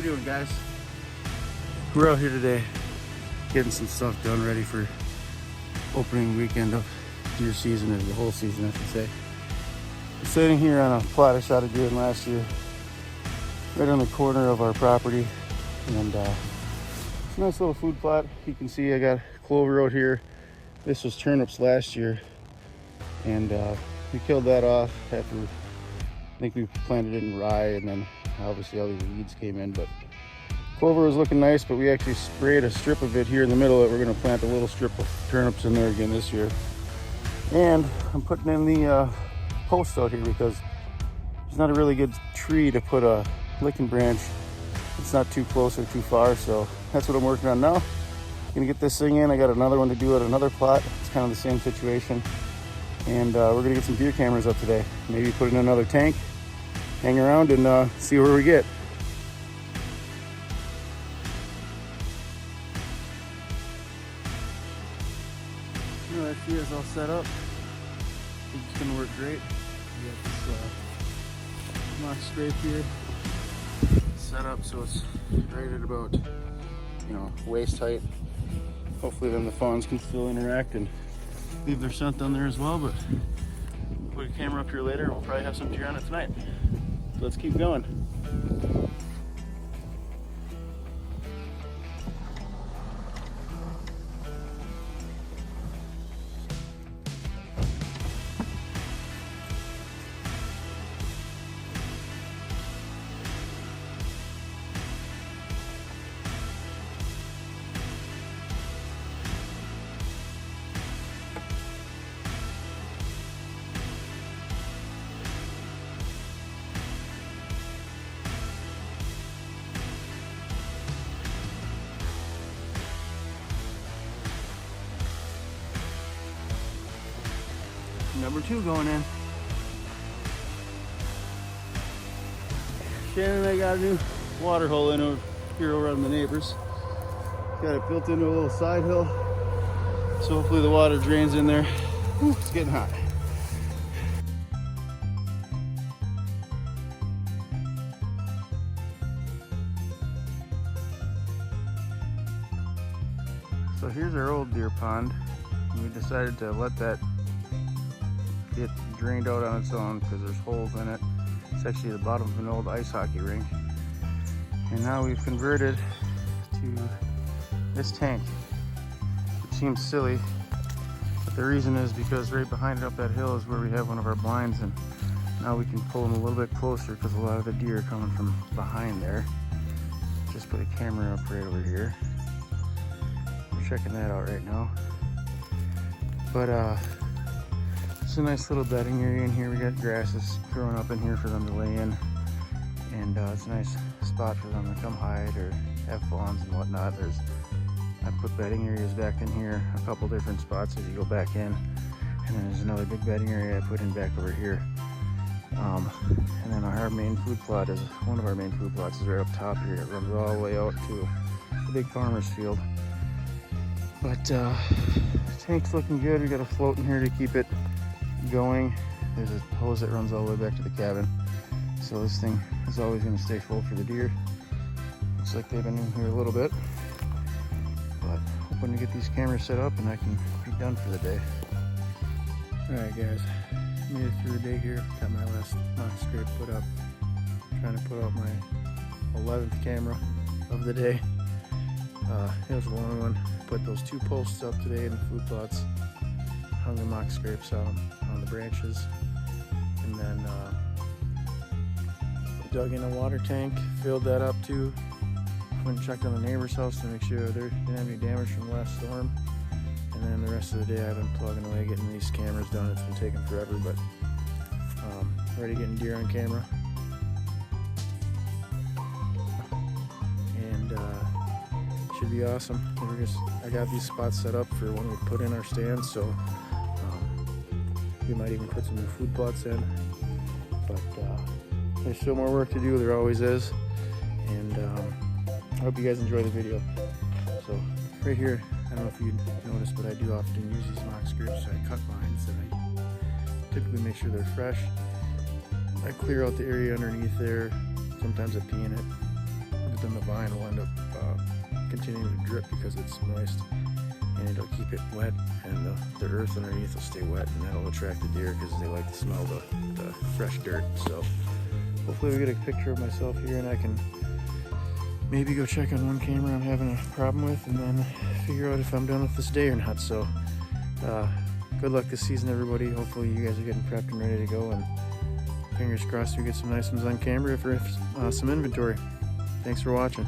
we doing, guys? We're out here today getting some stuff done ready for opening weekend of deer season, or the whole season I should say. We're sitting here on a plot I shot a deer in last year, right on the corner of our property, and it's a nice little food plot. You can see I got clover out here. This was turnips last year, and we killed that off after, I think we planted it in rye, and then obviously all these weeds came in. But clover was looking nice, but we actually sprayed a strip of it here in the middle that we're going to plant a little strip of turnips in there again this year. And I'm putting in the post out here because there's not a really good tree to put a licking branch. It's not too close or too far, so that's what I'm working on now. Gonna get this thing in. I got another one to do at another plot. It's kind of the same situation. And we're gonna get some deer cameras up today. Maybe put in another tank, hang around, and see where we get. That tree is all set up. It's gonna work great. We got this mock scrape here set up so it's right at about, waist height. Hopefully then the fawns can still interact and leave their scent on there as well, but put a camera up here later. We'll probably have some deer on it tonight. So let's keep going. Number 2 going in. Shannon and I got a new water hole in over here over on the neighbors. Got it built into a little side hill, so hopefully the water drains in there. Whew, it's getting hot. So here's our old deer pond, and we decided to let that get drained out on its own because there's holes in it. It's actually the bottom of an old ice hockey rink. And now we've converted to this tank, which seems silly, but the reason is because right behind it up that hill is where we have one of our blinds, and now we can pull them a little bit closer because a lot of the deer are coming from behind there. Just put a camera up right over here. We're checking that out right now. But it's a nice little bedding area in here. We got grasses growing up in here for them to lay in, and it's a nice spot for them to come hide or have fawns and whatnot. I put bedding areas back in here, a couple different spots as you go back in, and then there's another big bedding area I put in back over here. And then our main food plot is, one of our main food plots is right up top here. It runs all the way out to the big farmer's field. But the tank's looking good. We got a float in here to keep it going. There's a hose that runs all the way back to the cabin, so this thing is always going to stay full for the deer. Looks like they've been in here a little bit, but hoping to get these cameras set up and I can be done for the day. Alright guys, made it through the day here. Got my last mock scrape put up. Trying to put out my 11th camera of the day. It was a long one. Put those 2 posts up today in the food plots. Hung the mock scrapes on the branches, and then dug in a water tank, filled that up too. Went and checked on the neighbor's house to make sure they didn't have any damage from the last storm. And then the rest of the day I've been plugging away getting these cameras done. It's been taking forever, but ready getting deer on camera. And should be awesome. I got these spots set up for when we put in our stands, so we might even put some new food plots in. But there's still more work to do, there always is. And I hope you guys enjoy the video. So right here, I don't know if you noticed, but I do often use these mock scrapes. So I cut lines and I typically make sure they're fresh. I clear out the area underneath there. Sometimes I pee in it. then the vine will end up continuing to drip because it's moist, and it'll keep it wet, and the earth underneath will stay wet, and that'll attract the deer because they like to smell the fresh dirt. So hopefully we get a picture of myself here, and I can maybe go check on one camera I'm having a problem with, and then figure out if I'm done with this day or not. So good luck this season, everybody. Hopefully you guys are getting prepped and ready to go, and fingers crossed we get some nice ones on camera for some inventory. Thanks for watching.